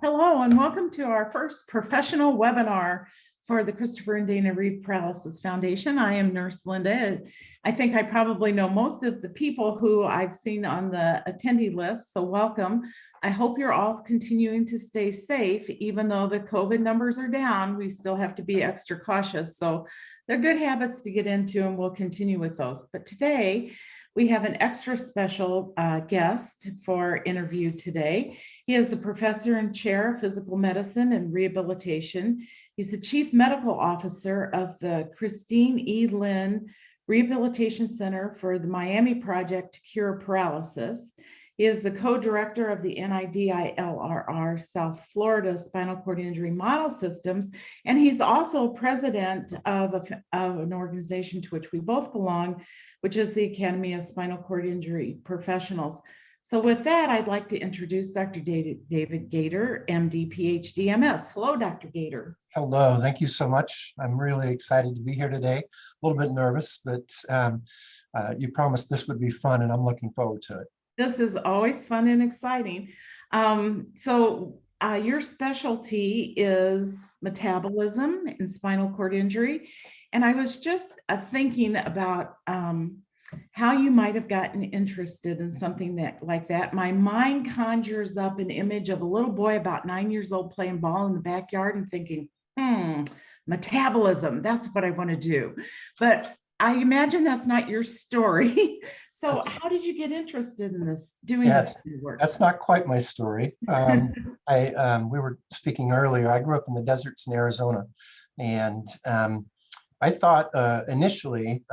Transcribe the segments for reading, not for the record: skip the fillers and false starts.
Hello, and welcome to our first professional webinar for the Christopher and Dana Reeve Paralysis Foundation. I am Nurse Linda. I think I probably know most of the people who I've seen on the attendee list, so welcome. I hope you're all continuing to stay safe. Even though the COVID numbers are down, we still have to be extra cautious. So they're good habits to get into, and we'll continue with those. But today, we have an extra special guest for our interview today. He is a professor and chair of physical medicine and rehabilitation. He's the chief medical officer of the Christine E. Lynn Rehabilitation Center for the Miami Project to Cure Paralysis. He is the co-director of the NIDILRR South Florida Spinal Cord Injury Model Systems, and he's also president of an organization to which we both belong, which is the Academy of Spinal Cord Injury Professionals. So with that, I'd like to introduce Dr. David Gator, MD, PhD, MS. Hello, Dr. Gator. Hello, thank you so much. I'm really excited to be here today. A little bit nervous, but you promised this would be fun, and I'm looking forward to it. This is always fun and exciting. Your specialty is metabolism in spinal cord injury. And I was just thinking about how you might have gotten interested in something like that. My mind conjures up an image of a little boy about 9 years old playing ball in the backyard and thinking, metabolism, that's what I want to do. But I imagine that's not your story. So how did you get interested in this, doing this work? That's not quite my story. We were speaking earlier, I grew up in the deserts in Arizona, and I thought initially,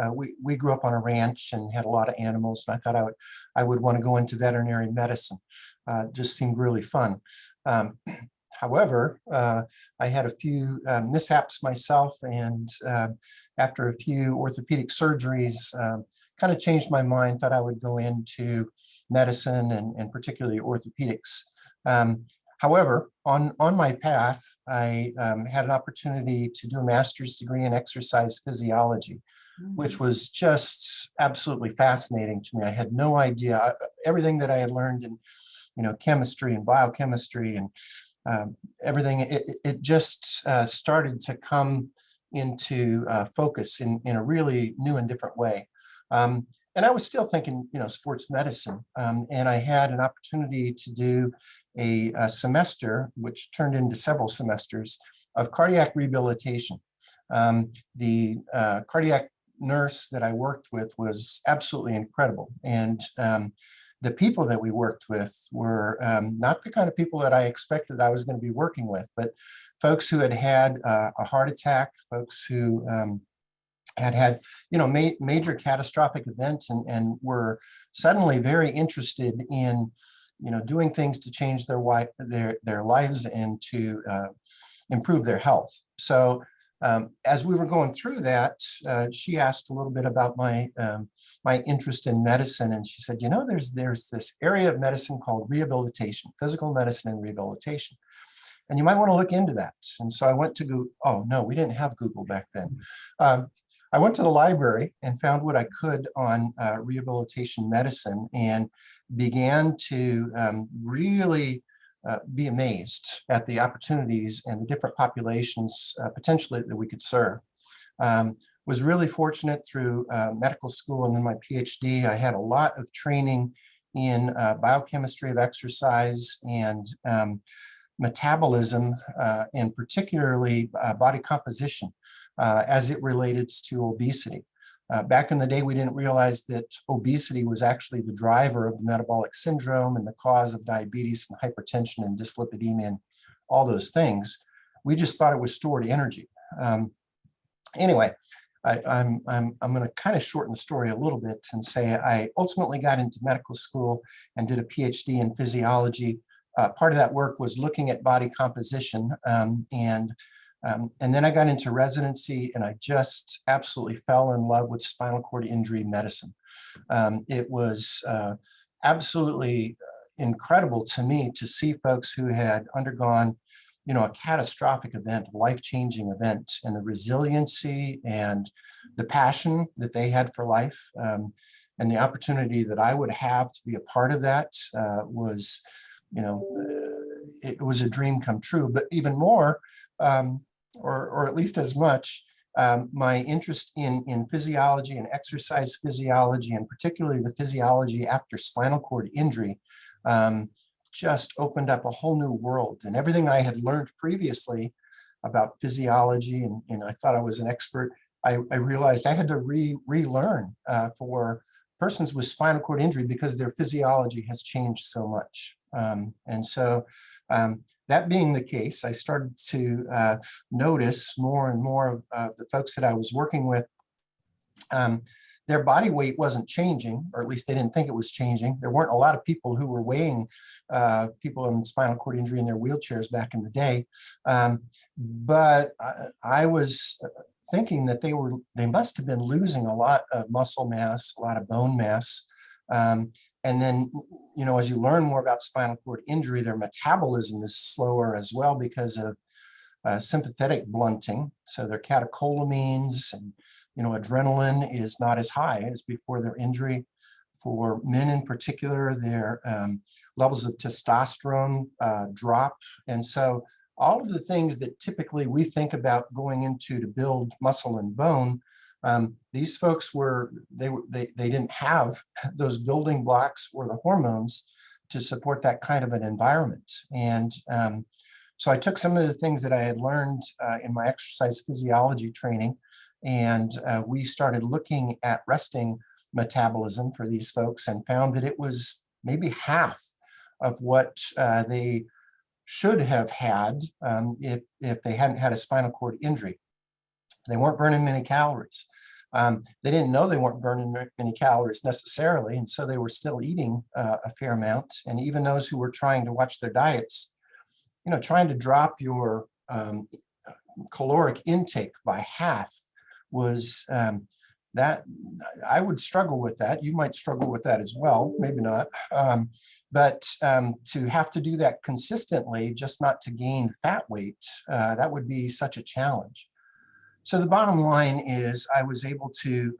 we grew up on a ranch and had a lot of animals, and I thought I would want to go into veterinary medicine. Just seemed really fun. However, I had a few mishaps myself, and after a few orthopedic surgeries, kind of changed my mind, thought I would go into medicine and particularly orthopedics. However, on my path, I had an opportunity to do a master's degree in exercise physiology, which was just absolutely fascinating to me. I had no idea everything that I had learned in, chemistry and biochemistry and everything. It just started to come into focus in a really new and different way. And I was still thinking, sports medicine. And I had an opportunity to do a semester, which turned into several semesters, of cardiac rehabilitation. The cardiac nurse that I worked with was absolutely incredible. And the people that we worked with were not the kind of people that I expected I was going to be working with, but folks who had had a heart attack, folks who had major catastrophic events and were suddenly very interested in doing things to change their lives and to improve their health. So as we were going through that, she asked a little bit about my interest in medicine, and she said, there's this area of medicine called rehabilitation, physical medicine and rehabilitation, and you might want to look into that. And so I went to Google. Oh no, we didn't have Google back then. I went to the library and found what I could on rehabilitation medicine, and began to really be amazed at the opportunities and the different populations potentially that we could serve. Was really fortunate through medical school and then my PhD. I had a lot of training in biochemistry of exercise and metabolism, and particularly body composition as it related to obesity. Back in the day, we didn't realize that obesity was actually the driver of the metabolic syndrome and the cause of diabetes and hypertension and dyslipidemia and all those things. We just thought it was stored energy. Anyway, I'm going to kind of shorten the story a little bit and say I ultimately got into medical school and did a PhD in physiology. Part of that work was looking at body composition, and then I got into residency, and I just absolutely fell in love with spinal cord injury medicine. It was absolutely incredible to me to see folks who had undergone, a catastrophic event, a life-changing event, and the resiliency and the passion that they had for life, and the opportunity that I would have to be a part of that was, it was a dream come true. But even more, or at least as much, my interest in physiology and exercise physiology, and particularly the physiology after spinal cord injury, just opened up a whole new world. And everything I had learned previously about physiology, and I thought I was an expert, I realized I had to relearn for persons with spinal cord injury because their physiology has changed so much. And so that being the case, I started to notice more and more of the folks that I was working with, their body weight wasn't changing, or at least they didn't think it was changing. There weren't a lot of people who were weighing people in spinal cord injury in their wheelchairs back in the day. But I was thinking that they must have been losing a lot of muscle mass, a lot of bone mass. And then, you know, as you learn more about spinal cord injury, their metabolism is slower as well because of sympathetic blunting. So their catecholamines and, you know, adrenaline is not as high as before their injury. For men in particular, their levels of testosterone drop. And so all of the things that typically we think about going into to build muscle and bone, these folks they didn't have those building blocks or the hormones to support that kind of an environment. And so I took some of the things that I had learned in my exercise physiology training, and we started looking at resting metabolism for these folks and found that it was maybe half of what they should have had if they hadn't had a spinal cord injury. They weren't burning many calories. They didn't know they weren't burning many calories necessarily, and so they were still eating a fair amount. And even those who were trying to watch their diets, you know, trying to drop your caloric intake by half was that I would struggle with that. You might struggle with that as well, maybe not. But to have to do that consistently, just not to gain fat weight, that would be such a challenge. So the bottom line is I was able to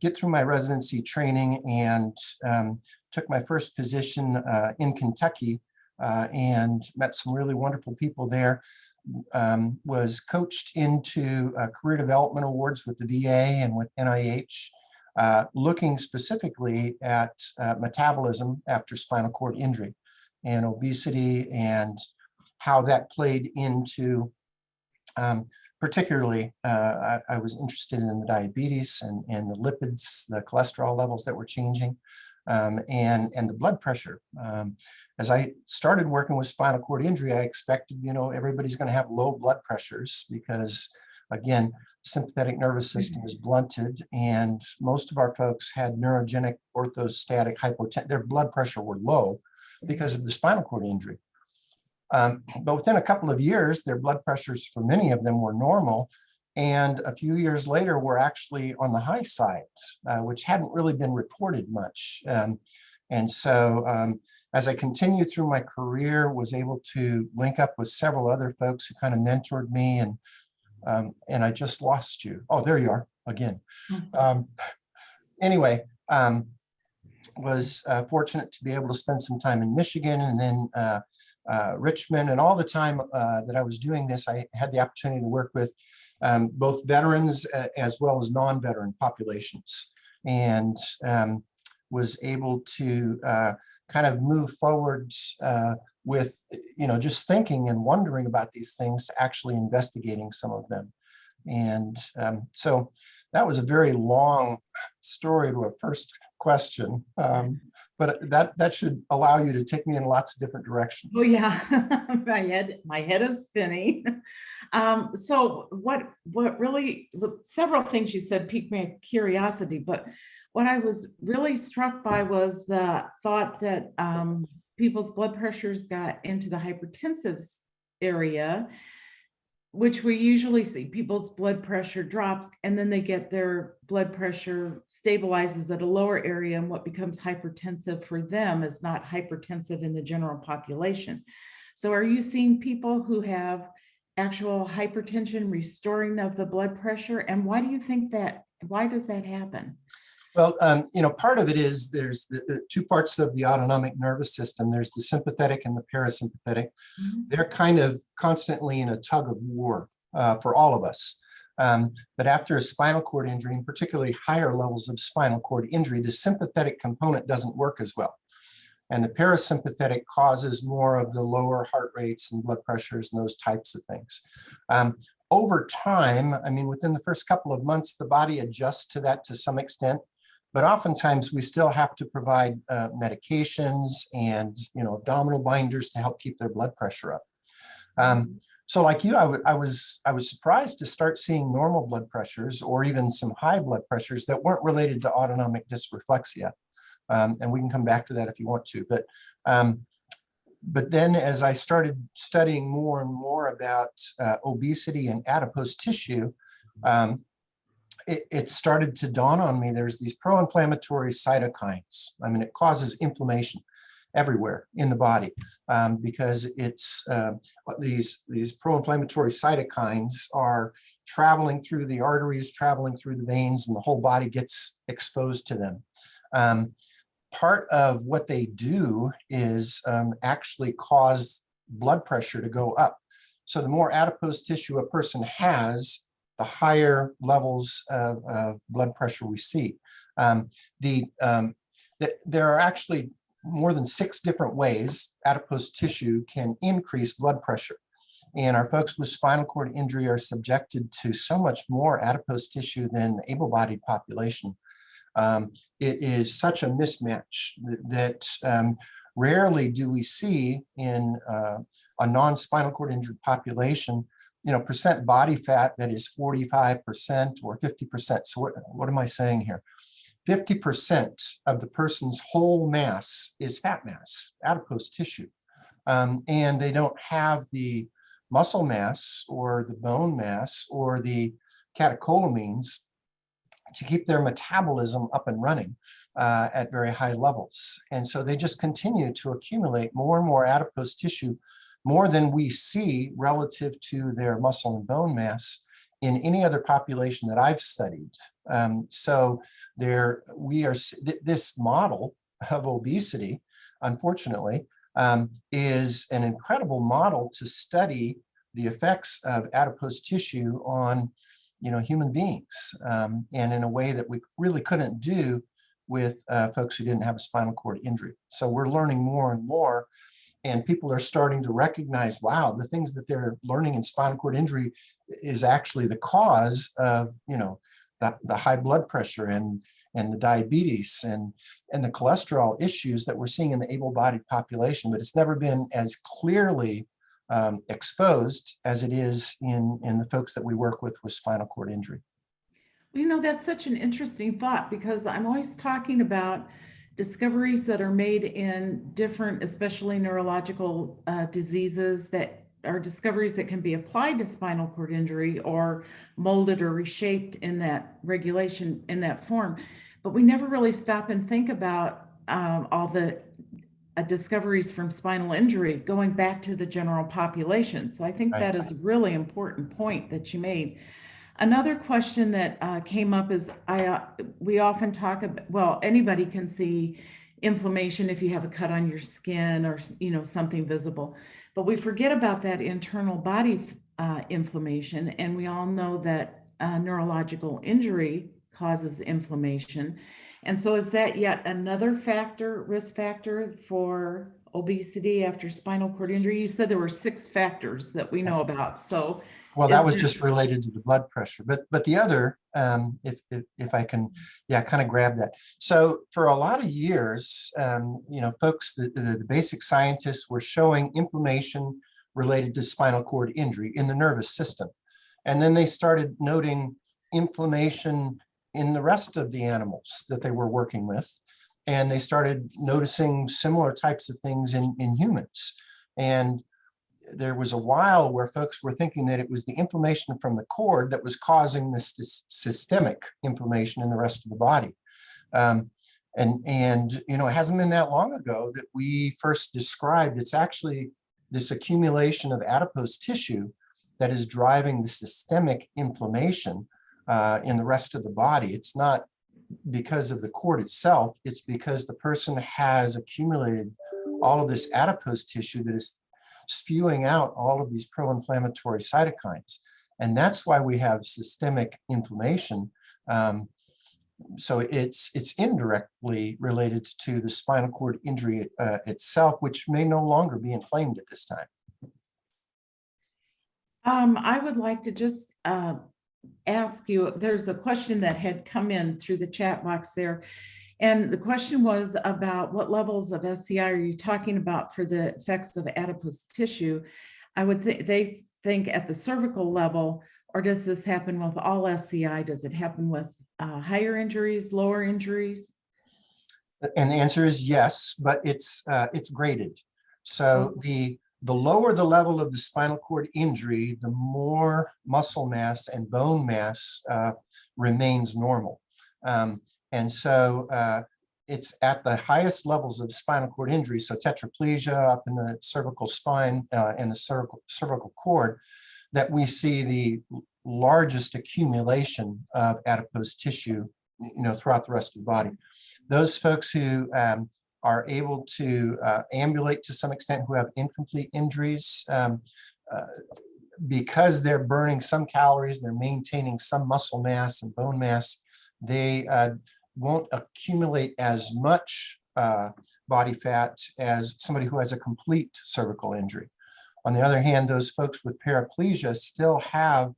get through my residency training and took my first position in Kentucky and met some really wonderful people there. Was coached into career development awards with the VA and with NIH, looking specifically at metabolism after spinal cord injury and obesity and how that played into, particularly, I was interested in the diabetes and the lipids, the cholesterol levels that were changing, and the blood pressure. As I started working with spinal cord injury, I expected, you know, everybody's going to have low blood pressures because, again, sympathetic nervous system is blunted, and most of our folks had neurogenic orthostatic hypotension. Their blood pressure were low because of the spinal cord injury. But within a couple of years, their blood pressures for many of them were normal. And a few years later, were actually on the high side, which hadn't really been reported much. And so as I continued through my career, was able to link up with several other folks who kind of mentored me, and I just lost you. Oh, there you are again. Anyway, was fortunate to be able to spend some time in Michigan and then Richmond, and all the time that I was doing this, I had the opportunity to work with both veterans as well as non-veteran populations, and was able to kind of move forward with, you know, just thinking and wondering about these things to actually investigating some of them. And so that was a very long story to a first question, but that should allow you to take me in lots of different directions. Oh yeah, my head is spinning. So what really, several things you said piqued my curiosity, but what I was really struck by was the thought that people's blood pressures got into the hypertensive area, which we usually see people's blood pressure drops and then they get their blood pressure stabilizes at a lower area, and what becomes hypertensive for them is not hypertensive in the general population. So are you seeing people who have actual hypertension restoring of the blood pressure, and why do you think that, why does that happen? Well, part of it is there's the two parts of the autonomic nervous system. There's the sympathetic and the parasympathetic. Mhm. They're kind of constantly in a tug of war for all of us. But after a spinal cord injury, and particularly higher levels of spinal cord injury, the sympathetic component doesn't work as well. And the parasympathetic causes more of the lower heart rates and blood pressures and those types of things. Over time, I mean, within the first couple of months, the body adjusts to that to some extent. But oftentimes we still have to provide medications and abdominal binders to help keep their blood pressure up. So like you, I was surprised to start seeing normal blood pressures or even some high blood pressures that weren't related to autonomic dysreflexia. And we can come back to that if you want to. But then as I started studying more and more about obesity and adipose tissue, it started to dawn on me, there's these pro-inflammatory cytokines. I mean, it causes inflammation everywhere in the body because it's these pro-inflammatory cytokines are traveling through the arteries, traveling through the veins, and the whole body gets exposed to them. Part of what they do is actually cause blood pressure to go up. So the more adipose tissue a person has, the higher levels of blood pressure we see. There are actually more than 6 different ways adipose tissue can increase blood pressure. And our folks with spinal cord injury are subjected to so much more adipose tissue than the able-bodied population. It is such a mismatch that rarely do we see in a non-spinal cord injured population, percent body fat that is 45% or 50%. So what am I saying here? 50% of the person's whole mass is fat mass, adipose tissue. And they don't have the muscle mass or the bone mass or the catecholamines to keep their metabolism up and running at very high levels. And so they just continue to accumulate more and more adipose tissue, more than we see relative to their muscle and bone mass in any other population that I've studied. So this model of obesity, unfortunately, is an incredible model to study the effects of adipose tissue on human beings, and in a way that we really couldn't do with folks who didn't have a spinal cord injury. So we're learning more and more, and people are starting to recognize, wow, the things that they're learning in spinal cord injury is actually the cause of, the high blood pressure and the diabetes and the cholesterol issues that we're seeing in the able-bodied population, but it's never been as clearly exposed as it is in the folks that we work with spinal cord injury. That's such an interesting thought, because I'm always talking about discoveries that are made in different, especially neurological diseases, that are discoveries that can be applied to spinal cord injury or molded or reshaped in that regulation, in that form. But we never really stop and think about all the discoveries from spinal injury going back to the general population. So I think Right. that is a really important point that you made. Another question that came up is we often talk about, well, anybody can see inflammation if you have a cut on your skin or something visible, but we forget about that internal body inflammation, and we all know that neurological injury causes inflammation. And so is that yet another risk factor for obesity after spinal cord injury? You said there were 6 factors that we know about. So well, that was just related to the blood pressure, but the other, if I can, kind of grab that. So for a lot of years, folks, the basic scientists were showing inflammation related to spinal cord injury in the nervous system. And then they started noting inflammation in the rest of the animals that they were working with. And they started noticing similar types of things in humans. And there was a while where folks were thinking that it was the inflammation from the cord that was causing this systemic inflammation in the rest of the body. It hasn't been that long ago that we first described it's actually this accumulation of adipose tissue that is driving the systemic inflammation in the rest of the body. It's not because of the cord itself. It's because the person has accumulated all of this adipose tissue that is spewing out all of these pro-inflammatory cytokines. And that's why we have systemic inflammation. So it's indirectly related to the spinal cord injury itself, which may no longer be inflamed at this time. I would like to just ask you, there's a question that had come in through the chat box there. And the question was about what levels of SCI are you talking about for the effects of adipose tissue? I would think they think at the cervical level, or does this happen with all SCI? Does it happen with higher injuries, lower injuries? And the answer is yes, but it's graded. So the lower the level of the spinal cord injury, the more muscle mass and bone mass remains normal. And so it's at the highest levels of spinal cord injury, so tetraplegia up in the cervical spine and the cervical cord, that we see the largest accumulation of adipose tissue, throughout the rest of the body. Those folks who are able to ambulate to some extent, who have incomplete injuries, because they're burning some calories, they're maintaining some muscle mass and bone mass, they won't accumulate as much body fat as somebody who has a complete cervical injury. On the other hand, those folks with paraplegia still have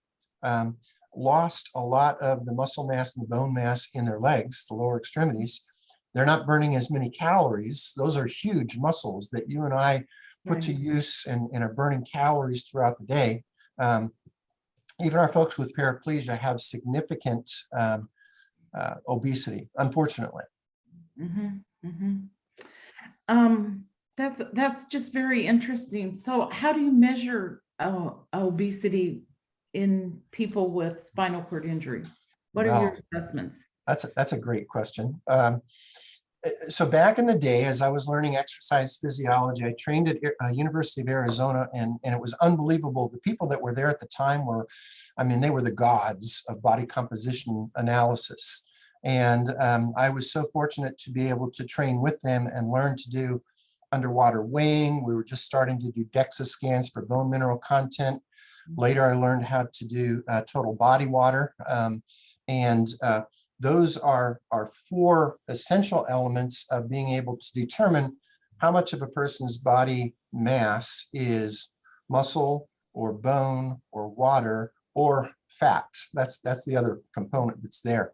lost a lot of the muscle mass and the bone mass in their legs, the lower extremities. They're not burning as many calories. Those are huge muscles that you and I put to use and are burning calories throughout the day. Even our folks with paraplegia have significant obesity, unfortunately. That's just very interesting. So how do you measure obesity in people with spinal cord injury? What are your assessments? That's a great question. So back in the day, as I was learning exercise physiology, I trained at University of Arizona, and it was unbelievable. The people that were there at the time were, they were the gods of body composition analysis. And I was so fortunate to be able to train with them and learn to do underwater weighing. We were just starting to do DEXA scans for bone mineral content. Later, I learned how to do total body water. Those are four essential elements of being able to determine how much of a person's body mass is muscle or bone or water or fat. That's the other component that's there.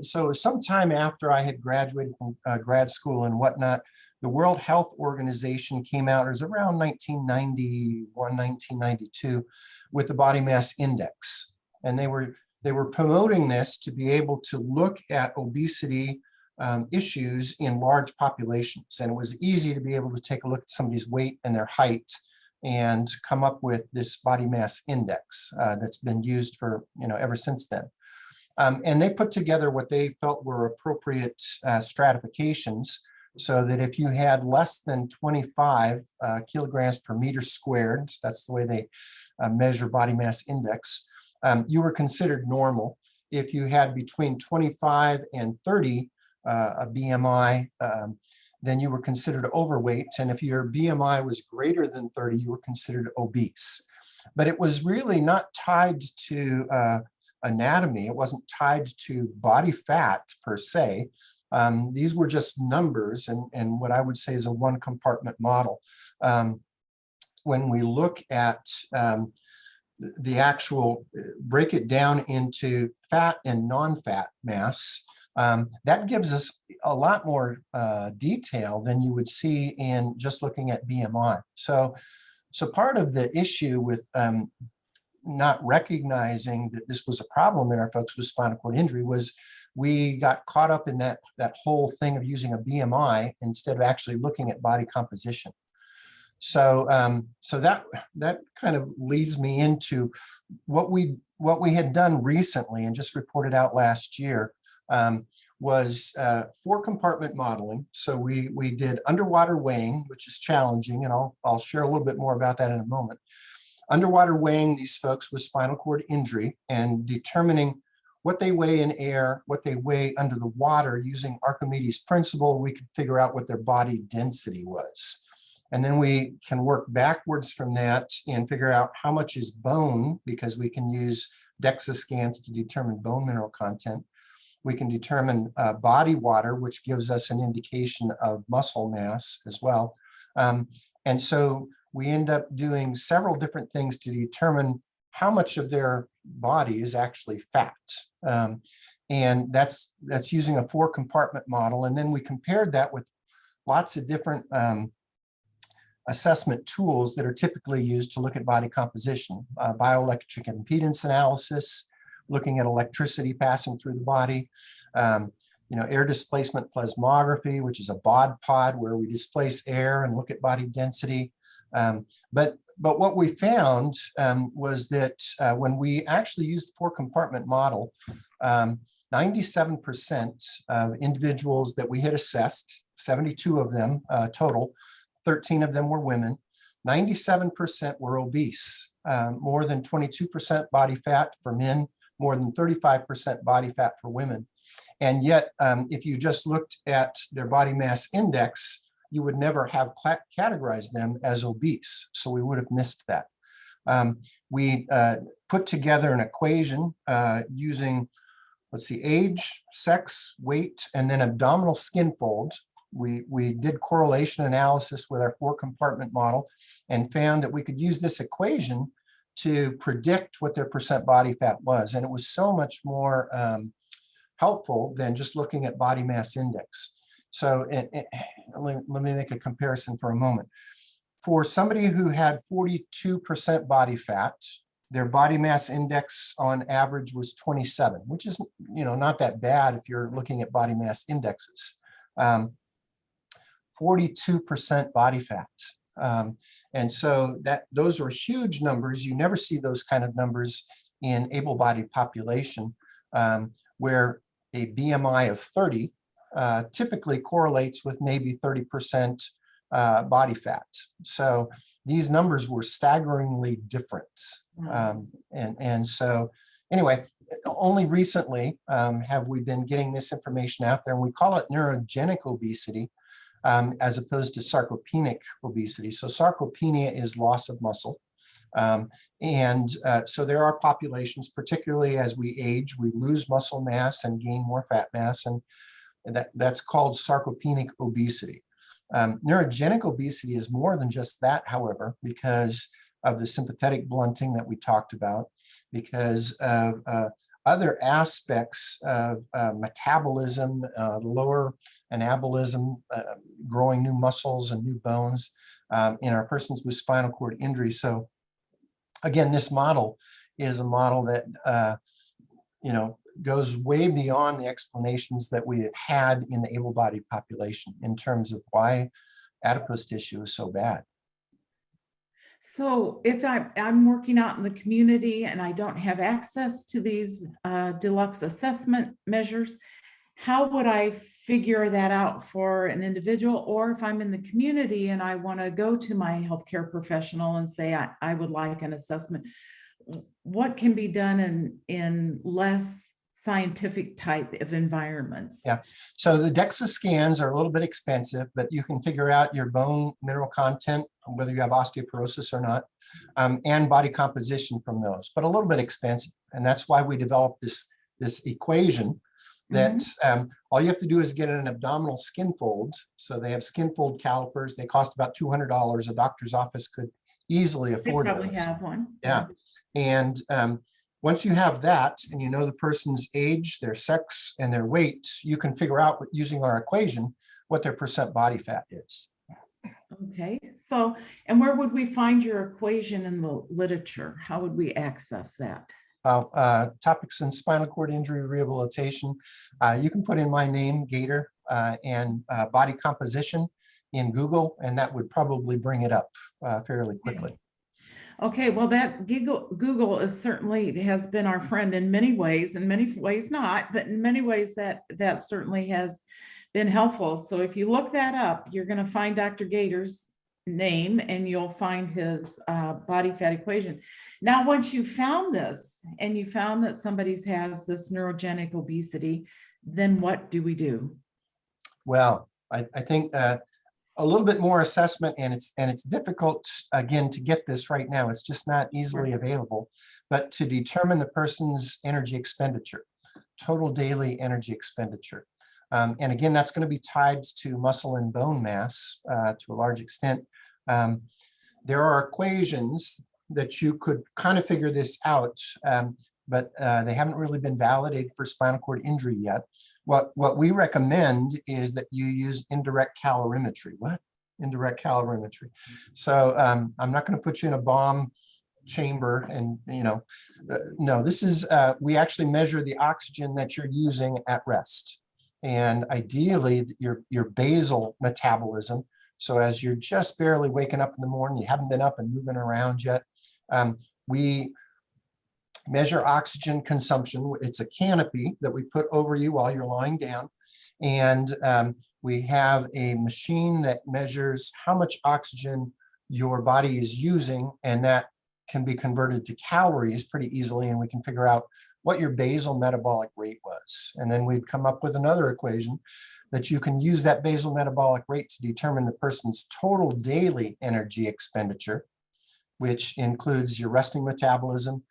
So sometime after I had graduated from grad school and whatnot, the World Health Organization came out, it was around 1991, 1992, with the body mass index. And they were promoting this to be able to look at obesity issues in large populations. And it was easy to be able to take a look at somebody's weight and their height and come up with this body mass index that's been used for, ever since then. And they put together what they felt were appropriate stratifications, so that if you had less than 25 kilograms per meter squared, that's the way they measure body mass index, you were considered normal. If you had between 25 and 30 a BMI, then you were considered overweight. And if your BMI was greater than 30, you were considered obese. But it was really not tied to anatomy. It wasn't tied to body fat per se. These were just numbers and what I would say is a one compartment model. When we look at the actual, break it down into fat and non-fat mass, that gives us a lot more detail than you would see in just looking at BMI. So part of the issue with not recognizing that this was a problem in our folks with spinal cord injury was we got caught up in that whole thing of using a BMI instead of actually looking at body composition. So that kind of leads me into what we had done recently and just reported out last year, was 4-compartment modeling. So we did underwater weighing, which is challenging, and I'll share a little bit more about that in a moment. underwater weighing these folks with spinal cord injury and determining what they weigh in air, what they weigh under the water. Using Archimedes' principle, we could figure out what their body density was. And then we can work backwards from that and figure out how much is bone, because we can use DEXA scans to determine bone mineral content. We can determine body water, which gives us an indication of muscle mass as well. And so we end up doing several different things to determine how much of their body is actually fat. And that's using a 4-compartment model. And then we compared that with lots of different assessment tools that are typically used to look at body composition, bioelectric impedance analysis, looking at electricity passing through the body, air displacement plasmography, which is a BOD-POD where we displace air and look at body density. But what we found was that when we actually used the 4-compartment model, 97% of individuals that we had assessed, 72 of them total, 13 of them were women, 97% were obese, more than 22% body fat for men, more than 35% body fat for women. And yet, if you just looked at their body mass index, you would never have categorized them as obese. So we would have missed that. We put together an equation using, age, sex, weight, and then abdominal skin fold. We did correlation analysis with our 4-compartment model and found that we could use this equation to predict what their percent body fat was. And it was so much more helpful than just looking at body mass index. So let me make a comparison for a moment. For somebody who had 42% body fat, their body mass index on average was 27, which is not that bad if you're looking at body mass indexes. 42% body fat. And so those are huge numbers. You never see those kind of numbers in able-bodied population, where a BMI of 30 typically correlates with maybe 30% body fat. So these numbers were staggeringly different. And so anyway, only recently have we been getting this information out there, and we call it neurogenic obesity, as opposed to sarcopenic obesity. So sarcopenia is loss of muscle. So there are populations, particularly as we age, we lose muscle mass and gain more fat mass, and that's called sarcopenic obesity. Neurogenic obesity is more than just that, however, because of the sympathetic blunting that we talked about, because of other aspects of metabolism, lower anabolism, growing new muscles and new bones in our persons with spinal cord injury. So again, this model is a model that goes way beyond the explanations that we have had in the able-bodied population in terms of why adipose tissue is so bad. So if I'm working out in the community and I don't have access to these deluxe assessment measures, how would I figure that out for an individual? Or if I'm in the community and I want to go to my healthcare professional and say, I would like an assessment, what can be done in less scientific type of environments? Yeah, so the DEXA scans are a little bit expensive, but you can figure out your bone mineral content, whether you have osteoporosis or not, and body composition from those, but a little bit expensive. And that's why we developed this equation that all you have to do is get an abdominal skin fold. So they have skin fold calipers. They cost about $200. A doctor's office could easily afford those. They probably have one. Yeah, and once you have that and you know the person's age, their sex, and their weight, you can figure out, using our equation, what their percent body fat is. Okay, so, and where would we find your equation in the literature? How would we access that? Topics in spinal cord injury rehabilitation. You can put in my name, Gator, and body composition in Google, and that would probably bring it up fairly quickly. Okay, well, that Google is certainly has been our friend in many ways not, but in many ways that certainly has been helpful. So if you look that up, you're going to find Dr. Gator's name and you'll find his body fat equation. Now, once you found this and you found that somebody has this neurogenic obesity, then what do we do? Well, I think a little bit more assessment, and it's difficult again to get this right now. It's just not easily Right. available, but to determine the person's energy expenditure, total daily energy expenditure. And again, that's going to be tied to muscle and bone mass to a large extent. There are equations that you could kind of figure this out, but they haven't really been validated for spinal cord injury yet. What we recommend is that you use indirect calorimetry. What? Indirect calorimetry. So I'm not going to put you in a bomb chamber and, no, this is, we actually measure the oxygen that you're using at rest. And ideally, your basal metabolism. So as you're just barely waking up in the morning, you haven't been up and moving around yet. We measure oxygen consumption. It's a canopy that we put over you while you're lying down. And we have a machine that measures how much oxygen your body is using, and that can be converted to calories pretty easily, and we can figure out what your basal metabolic rate was. And then we'd come up with another equation that you can use that basal metabolic rate to determine the person's total daily energy expenditure, which includes your resting metabolism,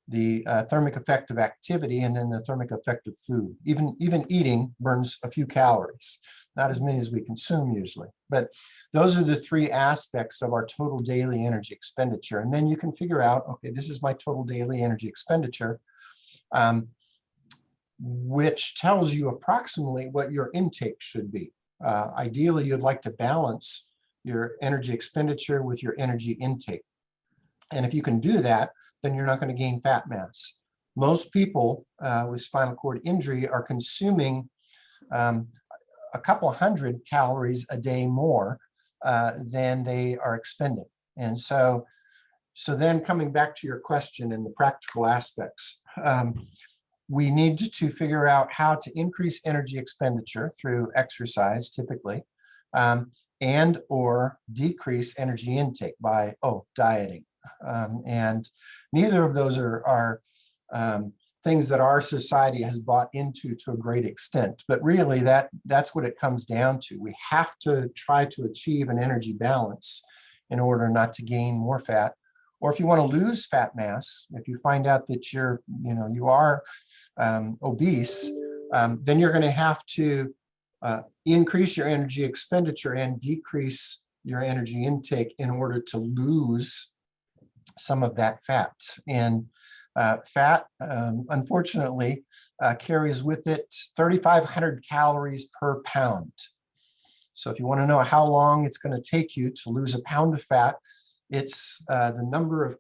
the thermic effect of activity, and then the thermic effect of food. Even eating burns a few calories, not as many as we consume usually. But those are the three aspects of our total daily energy expenditure. And then you can figure out, okay, this is my total daily energy expenditure, which tells you approximately what your intake should be. Ideally, you'd like to balance your energy expenditure with your energy intake. And if you can do that, then you're not going to gain fat mass. Most people with spinal cord injury are consuming a couple hundred calories a day more than they are expending. And so then coming back to your question and the practical aspects, we need to figure out how to increase energy expenditure through exercise typically, and or decrease energy intake by dieting. And neither of those are things that our society has bought into to a great extent. But really, that's what it comes down to. We have to try to achieve an energy balance in order not to gain more fat. Or if you want to lose fat mass, if you find out that you are obese, then you're going to have to increase your energy expenditure and decrease your energy intake in order to lose some of that fat. And fat, unfortunately, carries with it 3,500 calories per pound. So if you want to know how long it's going to take you to lose a pound of fat, it's the number of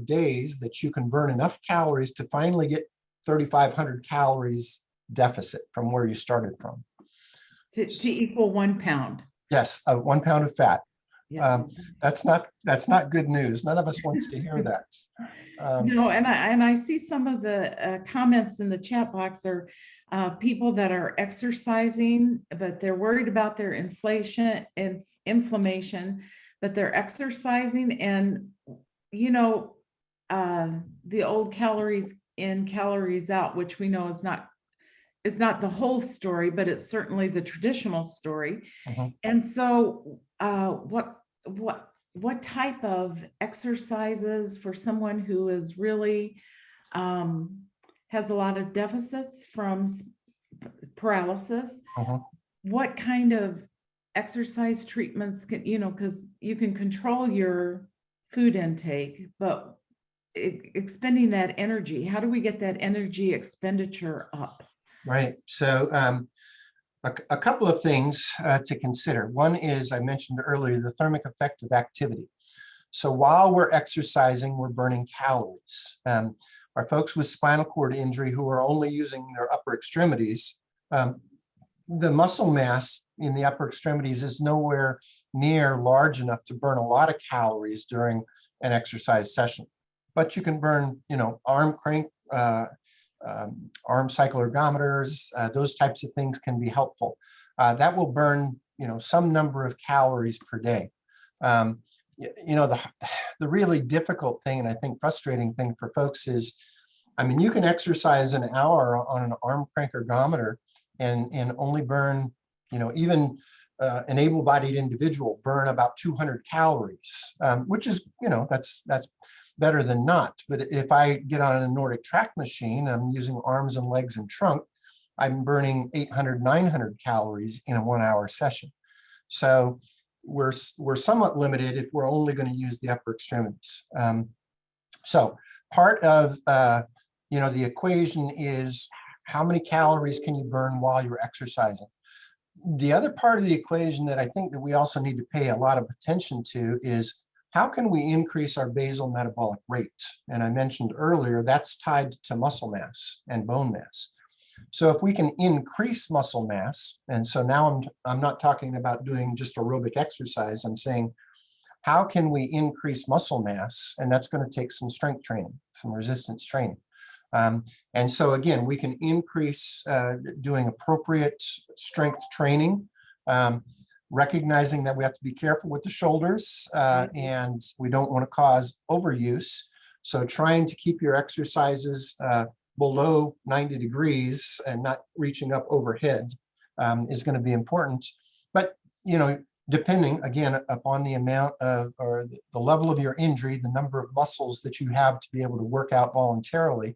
days that you can burn enough calories to finally get 3,500 calories deficit from where you started from. To equal 1 pound. Yes, 1 pound of fat. Yeah. That's not good news. None of us wants to hear that. No, and I see some of the comments in the chat box are people that are exercising, but they're worried about their inflammation, but they're exercising, and the old calories in, calories out, which we know is not the whole story, but it's certainly the traditional story. Mhm. And so what type of exercises for someone who is really has a lot of deficits from paralysis, Mhm. what kind of exercise treatments can, because you can control your food intake, but expending that energy, how do we get that energy expenditure up? Right. So a couple of things to consider. One is, I mentioned earlier, the thermic effect of activity. So while we're exercising, we're burning calories. Our folks with spinal cord injury who are only using their upper extremities, the muscle mass in the upper extremities is nowhere near large enough to burn a lot of calories during an exercise session. But you can burn, arm crank, arm cycle ergometers, those types of things can be helpful. That will burn, some number of calories per day. You know, the really difficult thing, and I think frustrating thing for folks is, I mean, you can exercise an hour on an arm crank ergometer and only burn, you know, even an able-bodied individual burn about 200 calories, which is, you know, that's better than not. But if I get on a Nordic track machine, I'm using arms and legs and trunk, I'm burning 800, 900 calories in a 1 hour session. So we're somewhat limited if we're only going to use the upper extremities. So part of, you know, the equation is how many calories can you burn while you're exercising? The other part of the equation that I think that we also need to pay a lot of attention to is how can we increase our basal metabolic rate? And I mentioned earlier, that's tied to muscle mass and bone mass. So if we can increase muscle mass, and so now I'm not talking about doing just aerobic exercise, I'm saying, how can we increase muscle mass? And that's going to take some strength training, some resistance training. And so again, we can increase doing appropriate strength training, recognizing that we have to be careful with the shoulders and we don't want to cause overuse. So trying to keep your exercises below 90 degrees and not reaching up overhead is going to be important. But, you know, depending again upon the amount of, or the level of your injury, the number of muscles that you have to be able to work out voluntarily,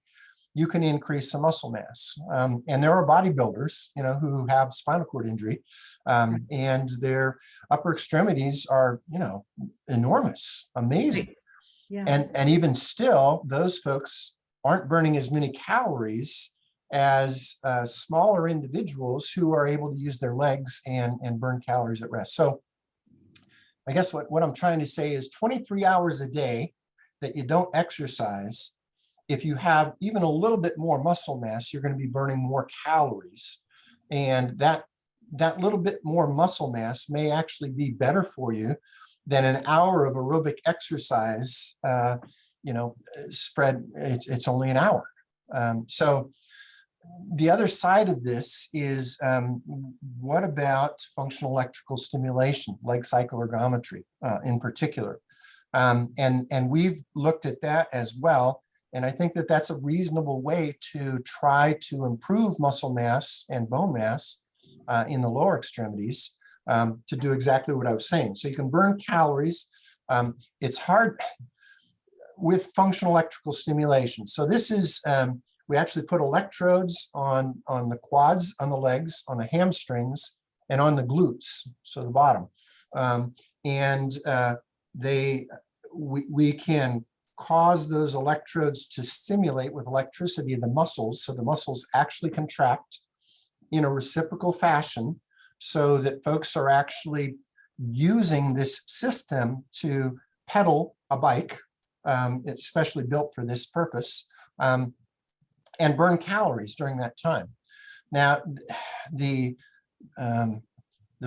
you can increase some muscle mass. And there are bodybuilders, you know, who have spinal cord injury and their upper extremities are, you know, enormous, amazing. Yeah. And even still, those folks aren't burning as many calories as smaller individuals who are able to use their legs and burn calories at rest. So I guess what I'm trying to say is 23 hours a day that you don't exercise, if you have even a little bit more muscle mass, you're going to be burning more calories. And that little bit more muscle mass may actually be better for you than an hour of aerobic exercise, you know, spread, it's only an hour. So the other side of this is, what about functional electrical stimulation, leg cycle ergometry in particular? And we've looked at that as well. And I think that that's a reasonable way to try to improve muscle mass and bone mass in the lower extremities to do exactly what I was saying. So you can burn calories. It's hard with functional electrical stimulation. So this is, we actually put electrodes on the quads, on the legs, on the hamstrings, and on the glutes, so the bottom. And we can cause those electrodes to stimulate with electricity the muscles, so the muscles actually contract in a reciprocal fashion, so that folks are actually using this system to pedal a bike, it's specially built for this purpose, and burn calories during that time. Now, the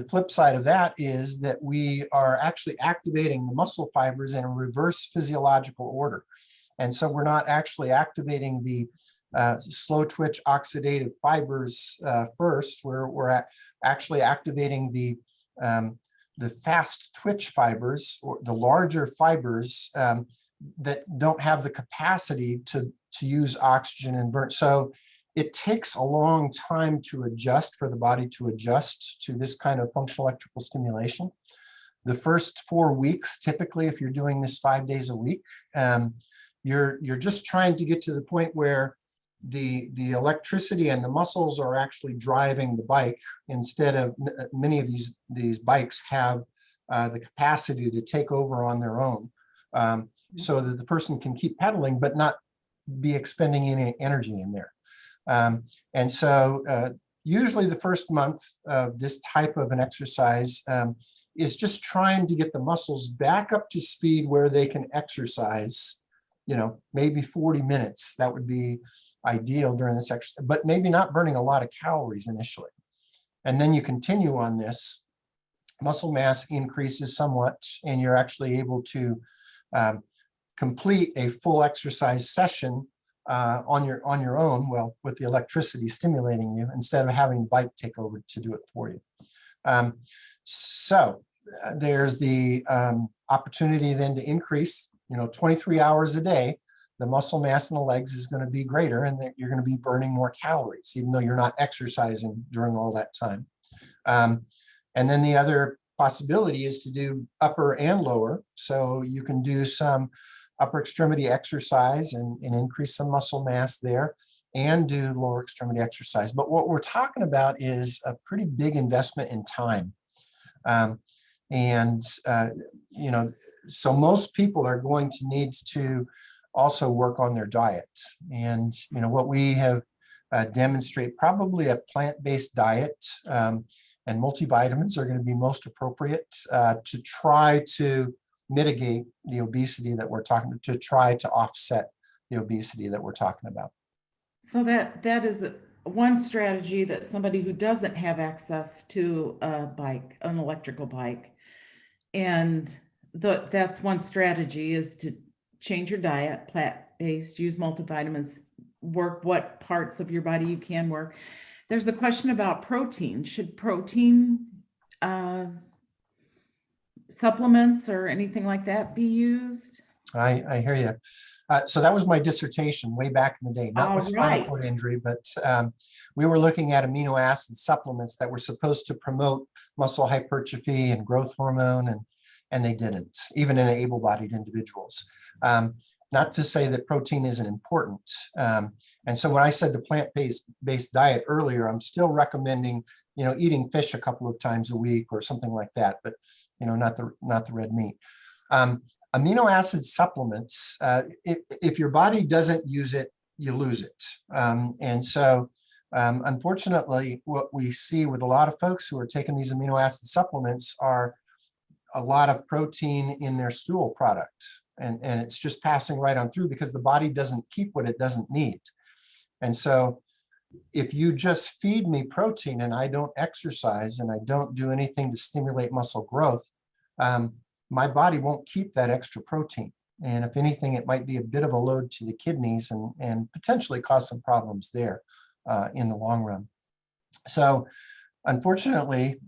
flip side of that is that we are actually activating the muscle fibers in a reverse physiological order. And so we're not actually activating the slow twitch oxidative fibers first. We're actually activating the fast twitch fibers, or the larger fibers that don't have the capacity to use oxygen and burn. So it takes a long time to adjust, for the body to adjust to this kind of functional electrical stimulation. The first 4 weeks, typically, if you're doing this 5 days a week, you're just trying to get to the point where the electricity and the muscles are actually driving the bike, instead of many of these bikes have the capacity to take over on their own, so that the person can keep pedaling but not be expending any energy in there. And so usually the first month of this type of an exercise is just trying to get the muscles back up to speed where they can exercise, you know, maybe 40 minutes. That would be ideal during this exercise, but maybe not burning a lot of calories initially. And then you continue on this, muscle mass increases somewhat, and you're actually able to complete a full exercise session on your own, well, with the electricity stimulating you, instead of having the bike take over to do it for you. So there's the opportunity then to increase, 23 hours a day, the muscle mass in the legs is going to be greater and you're going to be burning more calories, even though you're not exercising during all that time. And then the other possibility is to do upper and lower. So you can do some upper extremity exercise and increase some muscle mass there and do lower extremity exercise. But what we're talking about is a pretty big investment in time. So most people are going to need to also work on their diet. And, what we have demonstrate probably a plant-based diet and multivitamins are going to be most appropriate to try to mitigate the obesity that we're talking about, to try to offset the obesity that we're talking about. So that is one strategy that somebody who doesn't have access to a bike, an electrical bike, and that's one strategy is to change your diet, plant-based, use multivitamins, work what parts of your body you can work. There's a question about protein. Should protein supplements or anything like that be used? I hear you. So that was my dissertation way back in the day, not with spinal cord injury, but we were looking at amino acid supplements that were supposed to promote muscle hypertrophy and growth hormone, and they didn't, even in able-bodied individuals. Not to say that protein isn't important. And so when I said the plant-based diet earlier, I'm still recommending, eating fish a couple of times a week or something like that, but, not the red meat. Amino acid supplements, if your body doesn't use it, you lose it. And so unfortunately, what we see with a lot of folks who are taking these amino acid supplements are a lot of protein in their stool product. And it's just passing right on through because the body doesn't keep what it doesn't need. And so if you just feed me protein and I don't exercise and I don't do anything to stimulate muscle growth, my body won't keep that extra protein. And if anything, it might be a bit of a load to the kidneys and potentially cause some problems there in the long run. So unfortunately,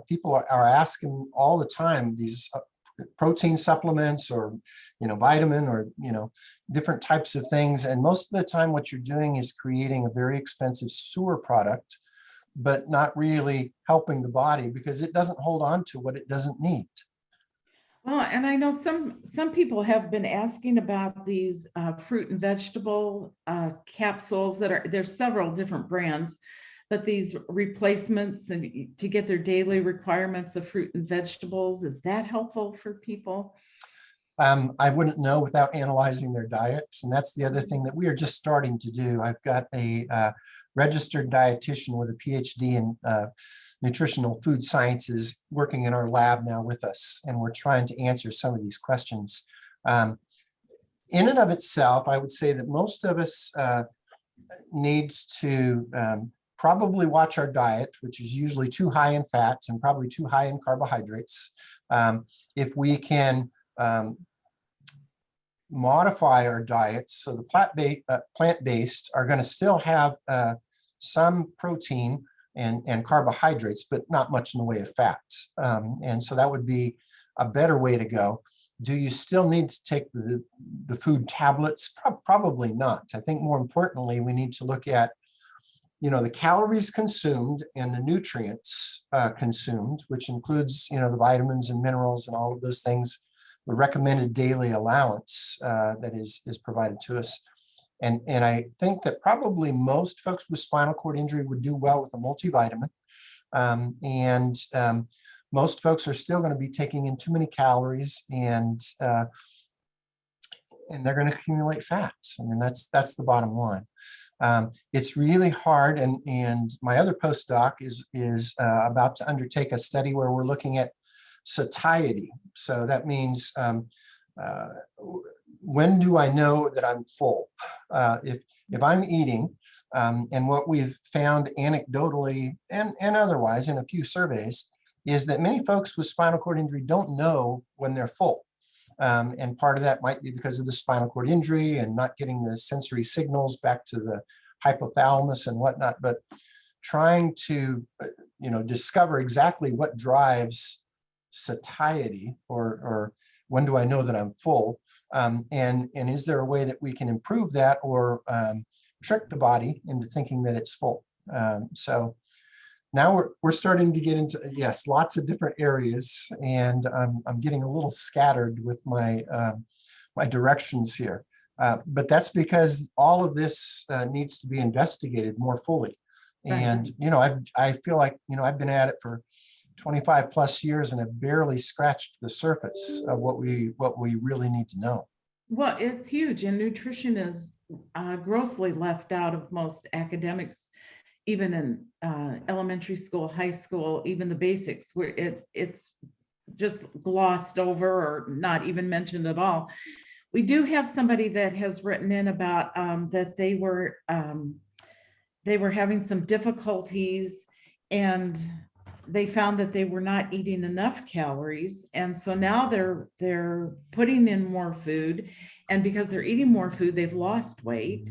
people are asking all the time these protein supplements or, vitamin or, different types of things. And most of the time what you're doing is creating a very expensive sewer product, but not really helping the body because it doesn't hold on to what it doesn't need. Well, and I know some people have been asking about these fruit and vegetable capsules there's several different brands, but these replacements and to get their daily requirements of fruit and vegetables, is that helpful for people? I wouldn't know without analyzing their diets. And that's the other thing that we are just starting to do. I've got a registered dietitian with a PhD in nutritional food sciences working in our lab now with us. And we're trying to answer some of these questions. In and of itself, I would say that most of us needs to probably watch our diet, which is usually too high in fats and probably too high in carbohydrates. If we can modify our diets, so the plant-based are going to still have some protein and carbohydrates, but not much in the way of fat. And so that would be a better way to go. Do you still need to take the food tablets? Probably not. I think more importantly, we need to look at the calories consumed and the nutrients consumed, which includes, the vitamins and minerals and all of those things, the recommended daily allowance that is provided to us. And I think that probably most folks with spinal cord injury would do well with a multivitamin. Most folks are still going to be taking in too many calories and they're going to accumulate fat. I mean, that's the bottom line. It's really hard, and my other postdoc is about to undertake a study where we're looking at satiety. So that means when do I know that I'm full? If I'm eating, and what we've found anecdotally and otherwise in a few surveys is that many folks with spinal cord injury don't know when they're full. And part of that might be because of the spinal cord injury and not getting the sensory signals back to the hypothalamus and whatnot, but trying to, discover exactly what drives satiety, or when do I know that I'm full? And is there a way that we can improve that, or trick the body into thinking that it's full? So now we're starting to get into, yes, lots of different areas, and I'm getting a little scattered with my my directions here. But that's because all of this needs to be investigated more fully. And, I feel like, I've been at it for 25 plus years and have barely scratched the surface of what we really need to know. Well, it's huge, and nutrition is grossly left out of most academics, even in elementary school, high school, even the basics, where it's just glossed over or not even mentioned at all. We do have somebody that has written in about that they were having some difficulties, and they found that they were not eating enough calories. And so now they're putting in more food. And because they're eating more food, they've lost weight.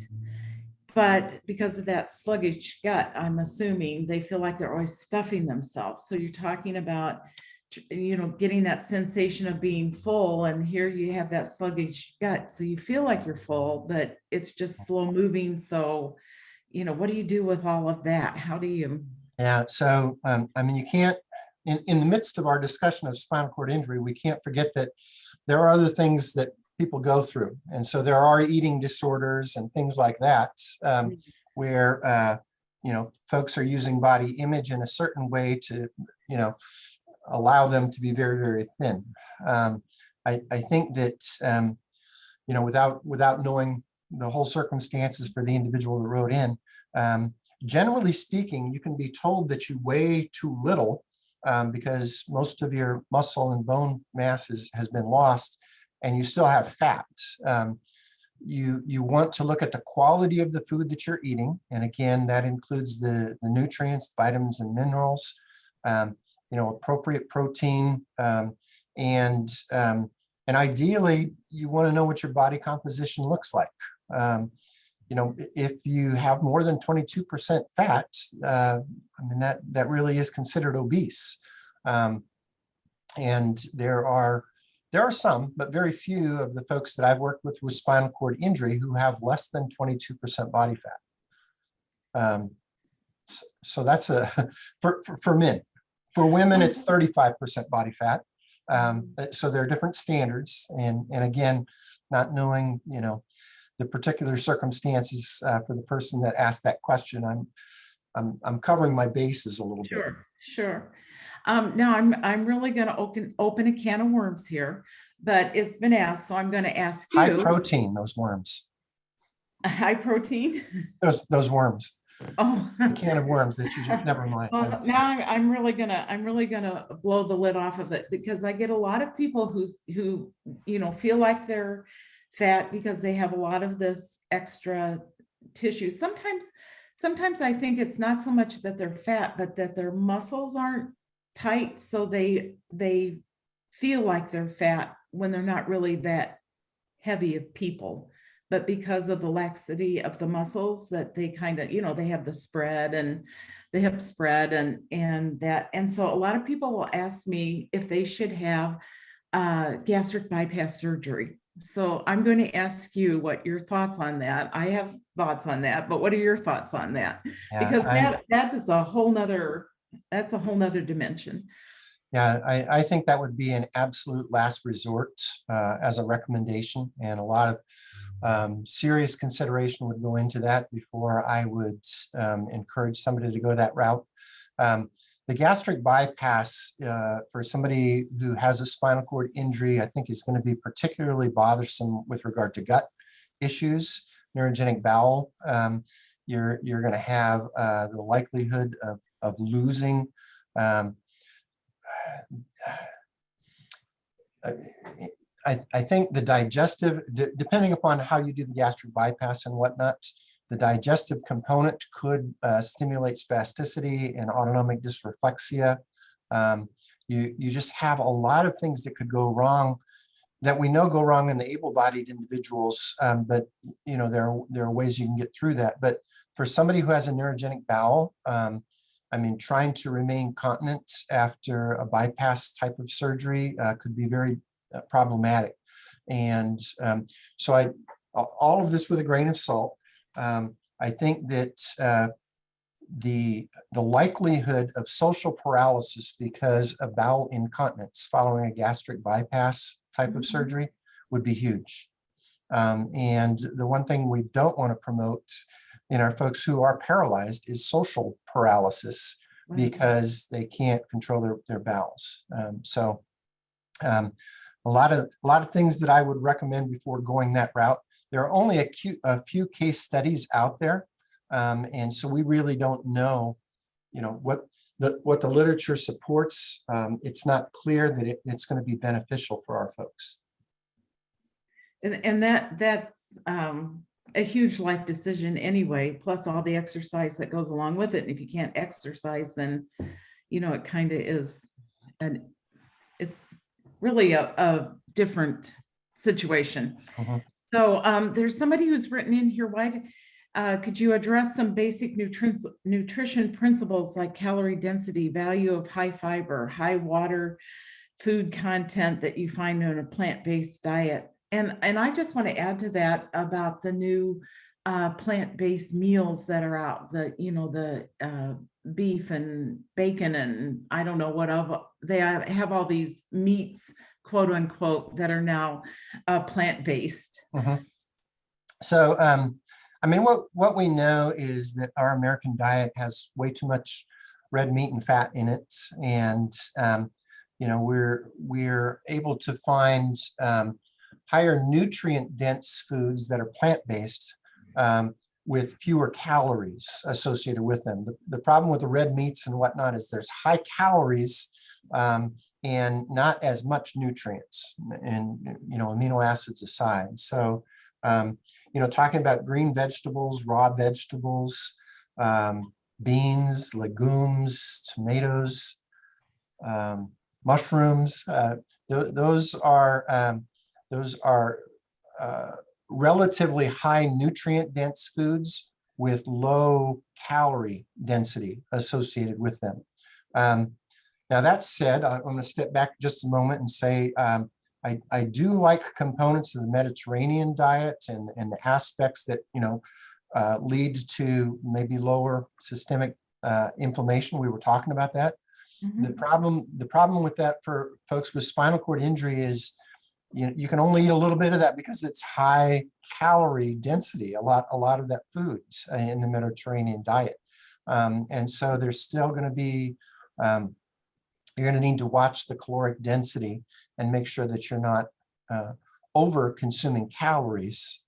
But because of that sluggish gut, I'm assuming they feel like they're always stuffing themselves. So you're talking about, getting that sensation of being full. And here you have that sluggish gut. So you feel like you're full, but it's just slow moving. So, what do you do with all of that? How do you? Yeah, so you can't, in the midst of our discussion of spinal cord injury, we can't forget that there are other things that people go through. And so there are eating disorders and things like that, where, folks are using body image in a certain way to, allow them to be very, very thin. I think that, without knowing the whole circumstances for the individual that wrote in, generally speaking, you can be told that you weigh too little because most of your muscle and bone mass has been lost, and you still have fat. You want to look at the quality of the food that you're eating, and again, that includes the nutrients, vitamins, and minerals. Appropriate protein, and ideally, you want to know what your body composition looks like. If you have more than 22% fat, that really is considered obese. And there are some, but very few of the folks that I've worked with spinal cord injury who have less than 22% body fat. So that's for men. For women, it's 35% body fat. So there are different standards, and again, not knowing the particular circumstances for the person that asked that question, I'm covering my bases a little bit. Sure. Now I'm really going to open a can of worms here, but it's been asked, so I'm going to ask you. High protein, those worms. High protein. Those worms. Oh, a can of worms that you just never mind. Well, now I'm really gonna blow the lid off of it, because I get a lot of people who feel like they're fat because they have a lot of this extra tissue. Sometimes I think it's not so much that they're fat, but that their muscles aren't tight, so they feel like they're fat when they're not really that heavy of people. But because of the laxity of the muscles, that they kind of, they have the spread and the hip spread and that. And so a lot of people will ask me if they should have gastric bypass surgery. So I'm going to ask you what your thoughts on that. I have thoughts on that, but what are your thoughts on that? Yeah, because that is a whole nother dimension. Yeah, I think that would be an absolute last resort as a recommendation, and a lot of serious consideration would go into that before I would encourage somebody to go that route. The gastric bypass for somebody who has a spinal cord injury, I think, is going to be particularly bothersome with regard to gut issues, neurogenic bowel. You're going to have the likelihood of losing I think the digestive, depending upon how you do the gastric bypass and whatnot, the digestive component could stimulate spasticity and autonomic dysreflexia. You just have a lot of things that could go wrong that we know go wrong in the able-bodied individuals, but there are ways you can get through that. But for somebody who has a neurogenic bowel, I mean, trying to remain continent after a bypass type of surgery could be very problematic. And so all of this with a grain of salt. I think that the likelihood of social paralysis because of bowel incontinence following a gastric bypass type of surgery would be huge. And the one thing we don't want to promote in our folks who are paralyzed is social paralysis, because they can't control their bowels. A lot of things that I would recommend before going that route. There are only a few case studies out there. And so we really don't know, what the literature supports. It's not clear that it's going to be beneficial for our folks. And that's a huge life decision anyway, plus all the exercise that goes along with it. And if you can't exercise, then, it kind of is, it's really a different situation. So there's somebody who's written in here, could you address some basic nutrition principles like calorie density, value of high fiber, high water food content that you find in a plant-based diet? And I just want to add to that about the new plant-based meals that are out, the beef and bacon and I don't know what of, they have all these meats, quote unquote, that are now plant-based. So, I mean, what we know is that our American diet has way too much red meat and fat in it. And, we're able to find higher nutrient dense foods that are plant-based with fewer calories associated with them. The problem with the red meats and whatnot is there's high calories and not as much nutrients and, amino acids aside. So, talking about green vegetables, raw vegetables, beans, legumes, tomatoes, mushrooms, those are relatively high nutrient dense foods with low calorie density associated with them. Now that said, I'm going to step back just a moment and say, I do like components of the Mediterranean diet and the aspects that, lead to maybe lower systemic inflammation. We were talking about that. The problem with that for folks with spinal cord injury is, you can only eat a little bit of that because it's high calorie density, a lot of that food in the Mediterranean diet. And so there's still going to be, you're going to need to watch the caloric density and make sure that you're not over consuming calories,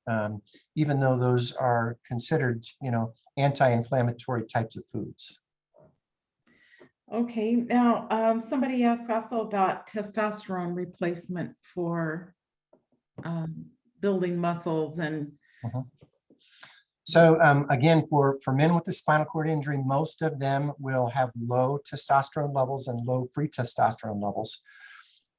even though those are considered, anti-inflammatory types of foods. Okay, now somebody asked also about testosterone replacement for building muscles and. So again, for men with the spinal cord injury, most of them will have low testosterone levels and low free testosterone levels.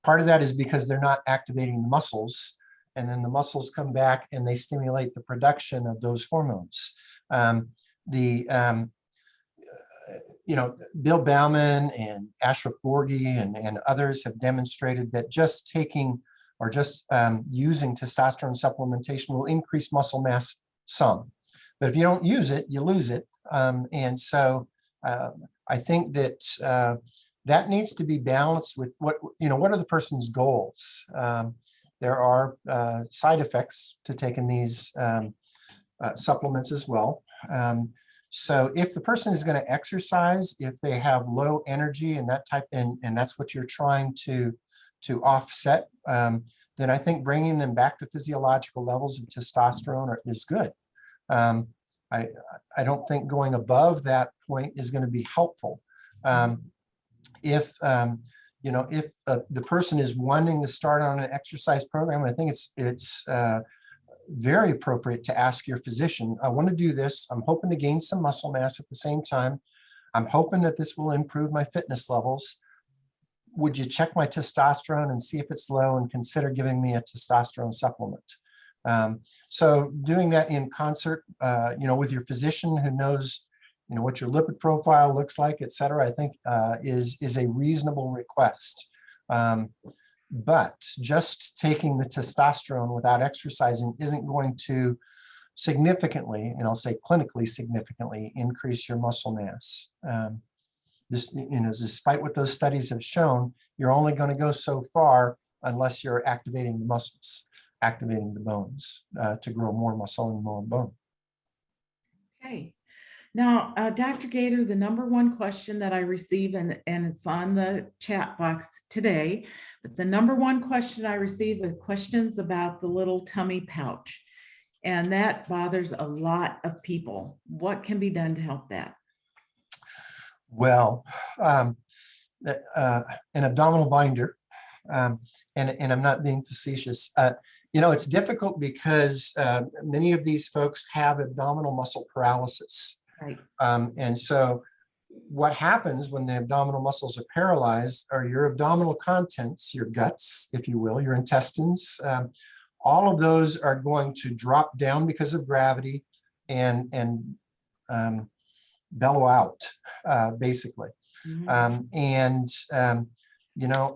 Part of that is because they're not activating the muscles, and then the muscles come back and they stimulate the production of those hormones. Bill Bauman and Ashraf Gorgi and others have demonstrated that just taking or just using testosterone supplementation will increase muscle mass some. But if you don't use it, you lose it. And so I think that that needs to be balanced with what are the person's goals? There are side effects to taking these supplements as well. So if the person is going to exercise, if they have low energy and that type, and that's what you're trying to offset, then I think bringing them back to physiological levels of testosterone is good. I don't think going above that point is going to be helpful. If the person is wanting to start on an exercise program, I think it's very appropriate to ask your physician, I want to do this. I'm hoping to gain some muscle mass at the same time. I'm hoping that this will improve my fitness levels. Would you check my testosterone and see if it's low and consider giving me a testosterone supplement? So doing that in concert, with your physician who knows what your lipid profile looks like, et cetera, I think is a reasonable request. But just taking the testosterone without exercising isn't going to significantly, and I'll say clinically significantly, increase your muscle mass. Despite what those studies have shown, you're only going to go so far unless you're activating the muscles, activating the bones to grow more muscle and more bone. Okay. Now, Dr. Gator, the number one question that I receive, and it's on the chat box today, but the number one question I receive are questions about the little tummy pouch. And that bothers a lot of people. What can be done to help that? Well, an abdominal binder, and I'm not being facetious. It's difficult because many of these folks have abdominal muscle paralysis. Right. And so what happens when the abdominal muscles are paralyzed are your abdominal contents, your guts, if you will, your intestines, all of those are going to drop down because of gravity and bellow out, basically. Mm-hmm.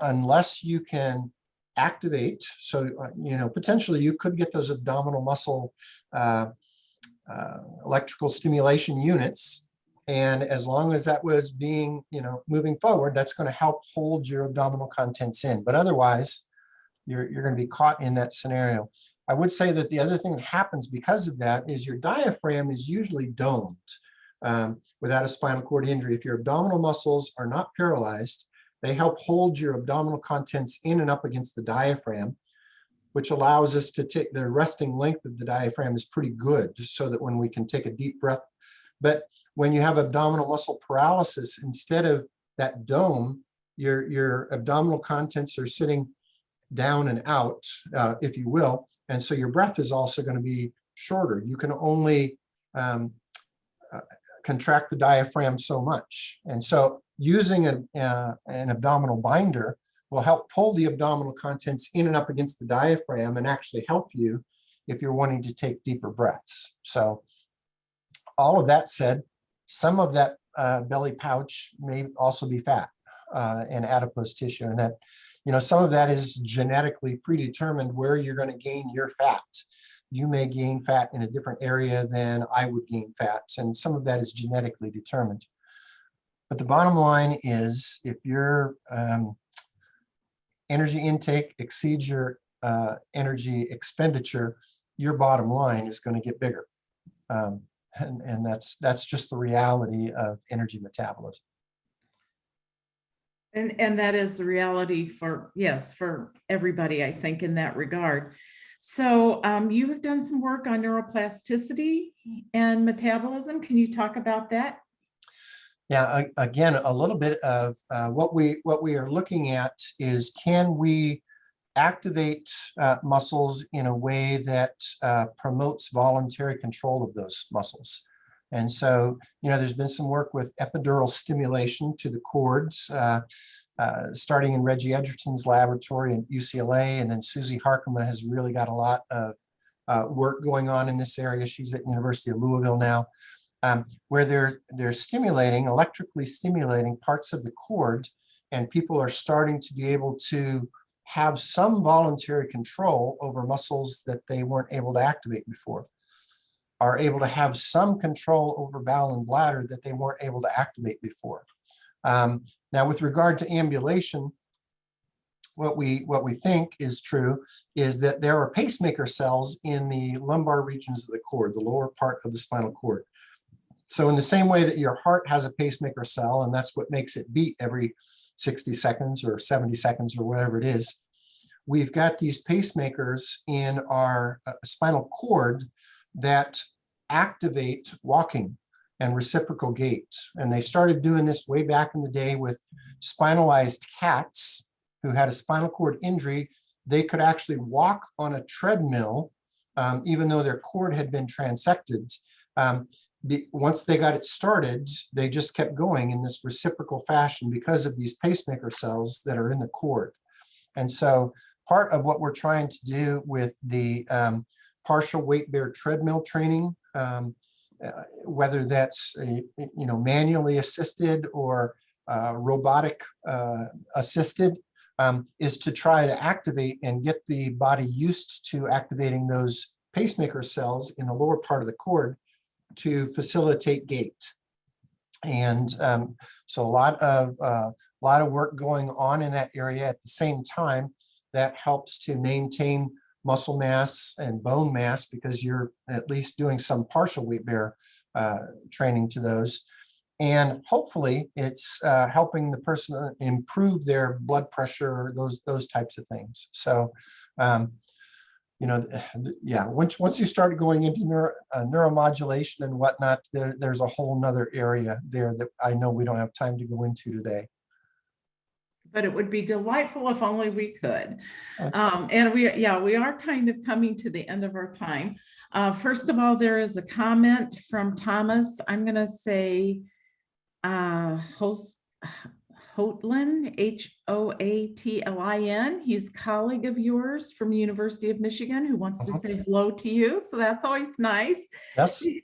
Unless you can activate, so, potentially you could get those abdominal muscle electrical stimulation units. And as long as that was being, moving forward, that's going to help hold your abdominal contents in. But otherwise, you're going to be caught in that scenario. I would say that the other thing that happens because of that is your diaphragm is usually domed without a spinal cord injury. If your abdominal muscles are not paralyzed, they help hold your abdominal contents in and up against the diaphragm, which allows us to take the resting length of the diaphragm is pretty good, just so that when we can take a deep breath. But when you have abdominal muscle paralysis, instead of that dome, your abdominal contents are sitting down and out, if you will. And so your breath is also going to be shorter. You can only contract the diaphragm so much. And so using an abdominal binder will help pull the abdominal contents in and up against the diaphragm and actually help you if you're wanting to take deeper breaths. So all of that said, some of that belly pouch may also be fat and adipose tissue, and that some of that is genetically predetermined where you're going to gain your fat. You may gain fat in a different area than I would gain fat, and some of that is genetically determined. But the bottom line is, if your energy intake exceeds your energy expenditure, your bottom line is going to get bigger. And that's just the reality of energy metabolism. And that is the reality for everybody, I think, in that regard. So you have done some work on neuroplasticity and metabolism. Can you talk about that? Yeah, again, a little bit of what we are looking at is, can we activate muscles in a way that promotes voluntary control of those muscles? And so, there's been some work with epidural stimulation to the cords, starting in Reggie Edgerton's laboratory in UCLA, and then Susie Harkema has really got a lot of work going on in this area. She's at University of Louisville now, where they're electrically stimulating parts of the cord, and people are starting to be able to have some voluntary control over muscles that they weren't able to activate before, are able to have some control over bowel and bladder that they weren't able to activate before. Now, with regard to ambulation, what we think is true is that there are pacemaker cells in the lumbar regions of the cord, the lower part of the spinal cord. So in the same way that your heart has a pacemaker cell, and that's what makes it beat every 60 seconds or 70 seconds or whatever it is, we've got these pacemakers in our spinal cord that activate walking and reciprocal gait. And they started doing this way back in the day with spinalized cats who had a spinal cord injury. They could actually walk on a treadmill, even though their cord had been transected. Once they got it started, they just kept going in this reciprocal fashion because of these pacemaker cells that are in the cord. And so part of what we're trying to do with the partial weight bear treadmill training whether that's manually assisted or robotic assisted, is to try to activate and get the body used to activating those pacemaker cells in the lower part of the cord to facilitate gait. And so a lot of work going on in that area at the same time that helps to maintain muscle mass and bone mass, because you're at least doing some partial weight bear training to those. And hopefully it's helping the person improve their blood pressure, those types of things. So, once you start going into neuromodulation and whatnot, there's a whole nother area there that I know we don't have time to go into today. But it would be delightful if only we could. Okay. And we are kind of coming to the end of our time. First of all, there is a comment from Thomas. I'm going to say Hoatlin, Hoatlin. He's a colleague of yours from University of Michigan who wants to say hello to you. So that's always nice. Yes. To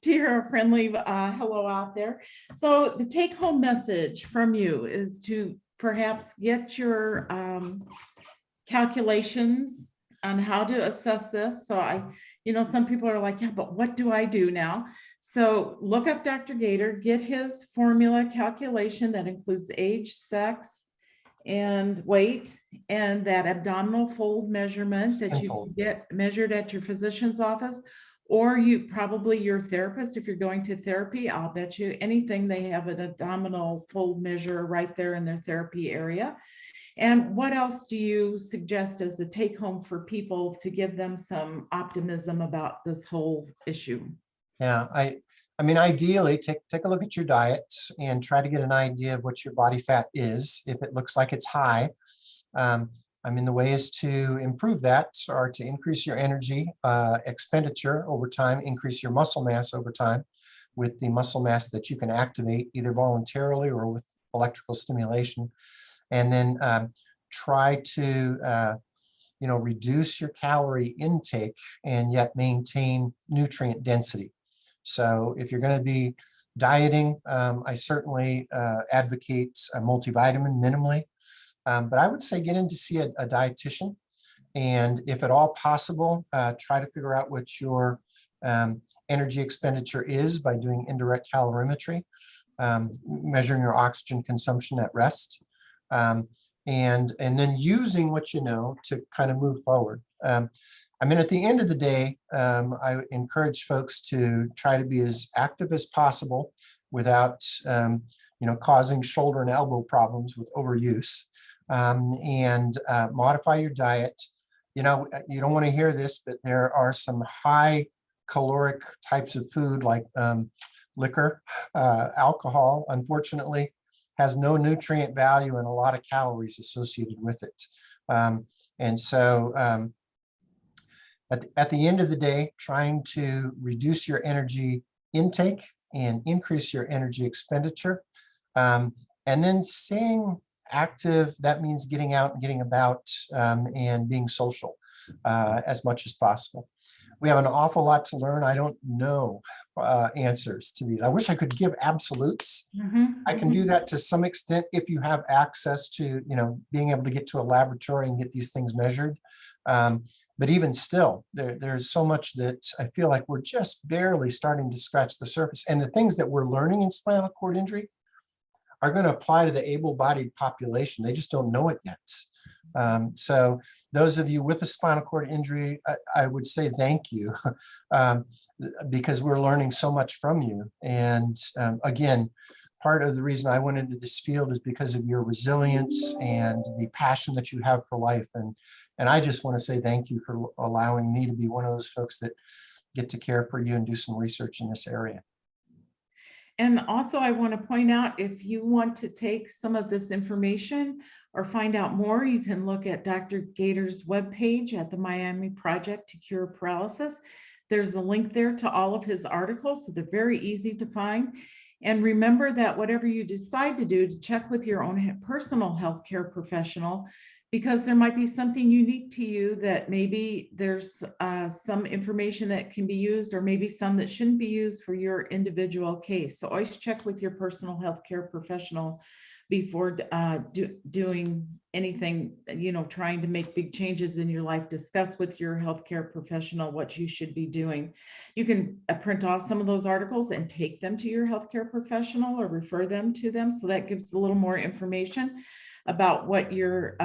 hear a friendly hello out there. So the take home message from you is to perhaps get your calculations on how to assess this. So some people are like, yeah, but what do I do now? So look up Dr. Gator, get his formula calculation that includes age, sex, and weight, and that abdominal fold measurement that you can get measured at your physician's office, or your therapist. If you're going to therapy, I'll bet you anything they have an abdominal fold measure right there in their therapy area. And what else do you suggest as a take home for people to give them some optimism about this whole issue? Yeah, I mean, ideally, take a look at your diet and try to get an idea of what your body fat is. If it looks like it's high, the ways to improve that are to increase your energy expenditure over time, increase your muscle mass over time with the muscle mass that you can activate either voluntarily or with electrical stimulation. And then try to reduce your calorie intake and yet maintain nutrient density. So if you're going to be dieting, I certainly advocate a multivitamin minimally, but I would say get in to see a dietitian, and if at all possible, try to figure out what your energy expenditure is by doing indirect calorimetry, measuring your oxygen consumption at rest. And then using what you know to kind of move forward. At the end of the day, I encourage folks to try to be as active as possible without, causing shoulder and elbow problems with overuse, and modify your diet. You don't want to hear this, but there are some high caloric types of food like liquor, alcohol, unfortunately, has no nutrient value and a lot of calories associated with it. And so at the end of the day, trying to reduce your energy intake and increase your energy expenditure. And then staying active, that means getting out and getting about and being social as much as possible. We have an awful lot to learn. I don't know answers to these. I wish I could give absolutes. I can do that to some extent if you have access to, being able to get to a laboratory and get these things measured. But even still, there's so much that I feel like we're just barely starting to scratch the surface. And the things that we're learning in spinal cord injury are going to apply to the able-bodied population. They just don't know it yet. So those of you with a spinal cord injury, I would say thank you, because we're learning so much from you. And again, part of the reason I went into this field is because of your resilience and the passion that you have for life. And I just want to say thank you for allowing me to be one of those folks that get to care for you and do some research in this area. And also, I want to point out, if you want to take some of this information or find out more, you can look at Dr. Gator's webpage at the Miami Project to Cure Paralysis. There's a link there to all of his articles, so they're very easy to find. And remember that whatever you decide to do, to check with your own personal healthcare professional, because there might be something unique to you that maybe there's some information that can be used, or maybe some that shouldn't be used for your individual case. So always check with your personal healthcare professional before doing anything, trying to make big changes in your life. Discuss with your healthcare professional what you should be doing. You can print off some of those articles and take them to your healthcare professional or refer them to them. So that gives a little more information about what your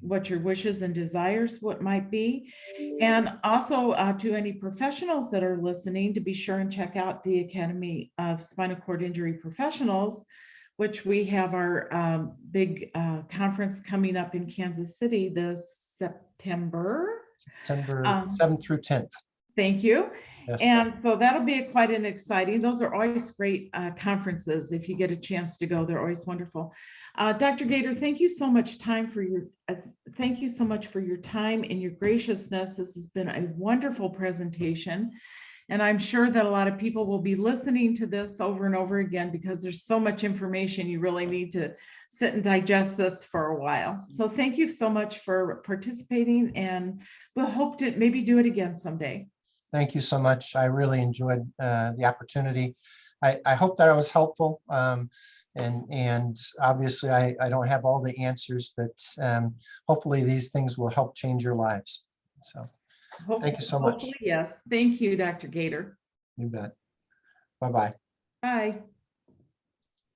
wishes and desires what might be. And also to any professionals that are listening, to be sure and check out the Academy of Spinal Cord Injury Professionals, which we have our big conference coming up in Kansas City this September. September Um, 7th through 10th. Thank you. Yes. And so that'll be quite an exciting, those are always great conferences. If you get a chance to go, they're always wonderful. Dr. Gator, thank you so much thank you so much for your time and your graciousness. This has been a wonderful presentation. And I'm sure that a lot of people will be listening to this over and over again, because there's so much information, you really need to sit and digest this for a while. So thank you so much for participating, and we'll hope to maybe do it again someday. Thank you so much. I really enjoyed the opportunity. I hope that I was helpful. And obviously I don't have all the answers, but hopefully these things will help change your lives. So thank you so much. Yes. Thank you, Dr. Gator. You bet. Bye-bye. Bye.